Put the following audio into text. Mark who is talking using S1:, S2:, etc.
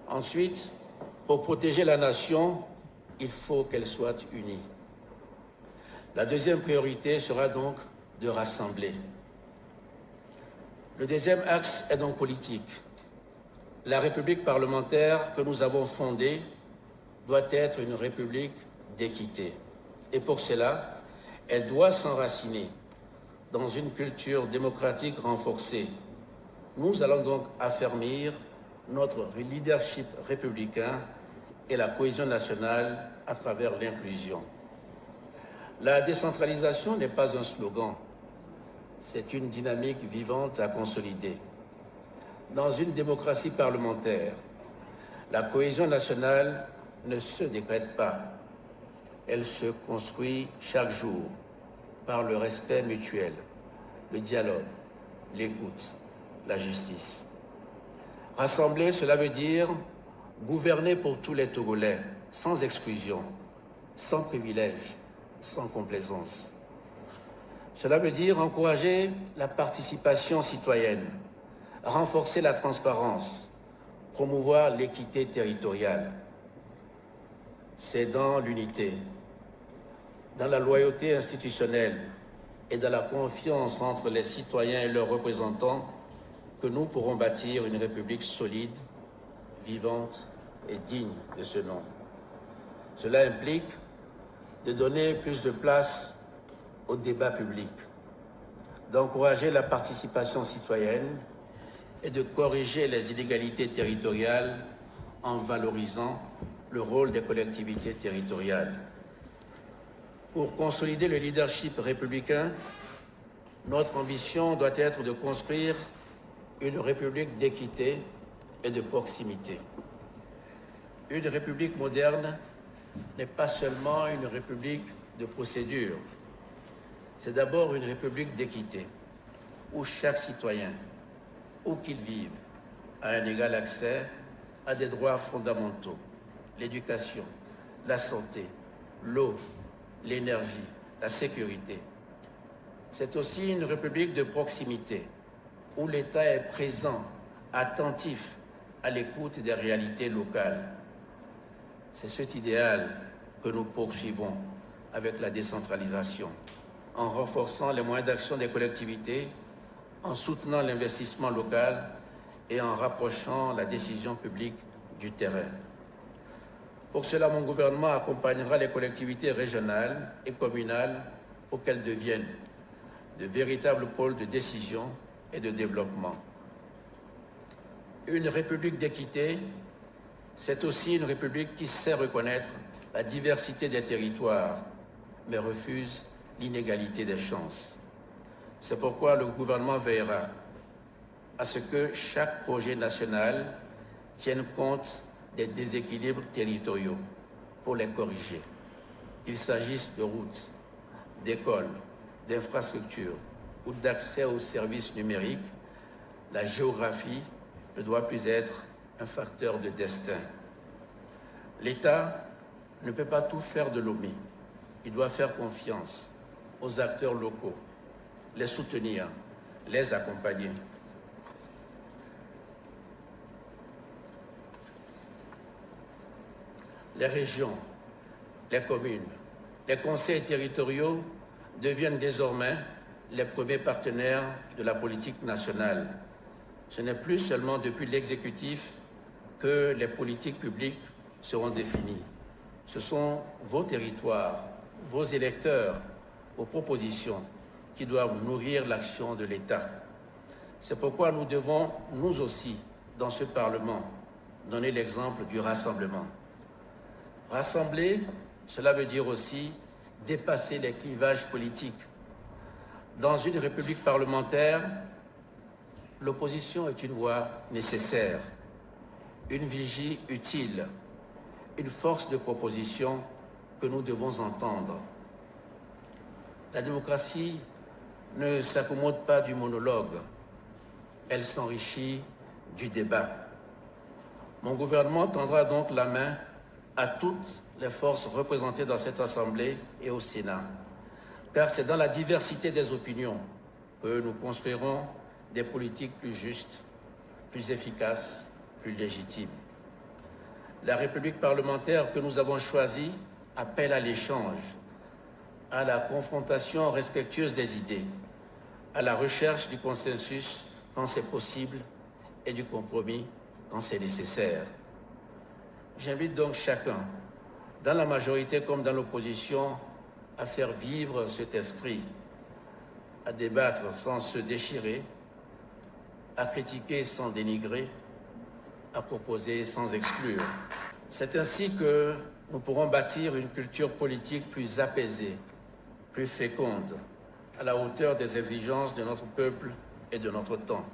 S1: Ensuite, pour protéger la nation, il faut qu'elle soit unie. La deuxième priorité sera donc de rassembler. Le deuxième axe est donc politique. La République parlementaire que nous avons fondée doit être une République d'équité. Et pour cela, elle doit s'enraciner dans une culture démocratique renforcée. Nous allons donc affermir notre leadership républicain et la cohésion nationale à travers l'inclusion. La décentralisation n'est pas un slogan, c'est une dynamique vivante à consolider. Dans une démocratie parlementaire, la cohésion nationale ne se décrète pas, elle se construit chaque jour par le respect mutuel, le dialogue, l'écoute, la justice. Rassembler, cela veut dire gouverner pour tous les Togolais, sans exclusion, sans privilège, sans complaisance. Cela veut dire encourager la participation citoyenne, renforcer la transparence, promouvoir l'équité territoriale. C'est dans l'unité, dans la loyauté institutionnelle et dans la confiance entre les citoyens et leurs représentants que nous pourrons bâtir une République solide, vivante et digne de ce nom. Cela implique de donner plus de place au débat public, d'encourager la participation citoyenne et de corriger les inégalités territoriales en valorisant le rôle des collectivités territoriales. Pour consolider le leadership républicain, notre ambition doit être de construire une république d'équité et de proximité. Une république moderne n'est pas seulement une république de procédure, c'est d'abord une république d'équité, où chaque citoyen, où qu'il vive, a un égal accès à des droits fondamentaux, l'éducation, la santé, l'eau, l'énergie, la sécurité. C'est aussi une république de proximité, où l'État est présent, attentif à l'écoute des réalités locales. C'est cet idéal que nous poursuivons avec la décentralisation, en renforçant les moyens d'action des collectivités, en soutenant l'investissement local et en rapprochant la décision publique du terrain. Pour cela, mon gouvernement accompagnera les collectivités régionales et communales pour qu'elles deviennent de véritables pôles de décision et de développement. Une république d'équité, c'est aussi une république qui sait reconnaître la diversité des territoires, mais refuse l'inégalité des chances. C'est pourquoi le gouvernement veillera à ce que chaque projet national tienne compte des déséquilibres territoriaux pour les corriger. Qu'il s'agisse de routes, d'écoles, d'infrastructures ou d'accès aux services numériques, la géographie ne doit plus être un facteur de destin. L'État ne peut pas tout faire de Lomé. Il doit faire confiance aux acteurs locaux, les soutenir, les accompagner. Les régions, les communes, les conseils territoriaux deviennent désormais les premiers partenaires de la politique nationale. Ce n'est plus seulement depuis l'exécutif que les politiques publiques seront définies. Ce sont vos territoires, vos électeurs, vos propositions qui doivent nourrir l'action de l'État. C'est pourquoi nous devons, nous aussi, dans ce Parlement, donner l'exemple du rassemblement. Rassembler, cela veut dire aussi dépasser les clivages politiques. Dans une république parlementaire, l'opposition est une voix nécessaire, une vigie utile, une force de proposition que nous devons entendre. La démocratie ne s'accommode pas du monologue, elle s'enrichit du débat. Mon gouvernement tendra donc la main à toutes les forces représentées dans cette Assemblée et au Sénat, car c'est dans la diversité des opinions que nous construirons des politiques plus justes, plus efficaces, plus légitimes. La République parlementaire que nous avons choisie appelle à l'échange, à la confrontation respectueuse des idées, à la recherche du consensus quand c'est possible et du compromis quand c'est nécessaire. J'invite donc chacun, dans la majorité comme dans l'opposition, à faire vivre cet esprit, à débattre sans se déchirer, à critiquer sans dénigrer, à proposer sans exclure. C'est ainsi que nous pourrons bâtir une culture politique plus apaisée, plus féconde, à la hauteur des exigences de notre peuple et de notre temps.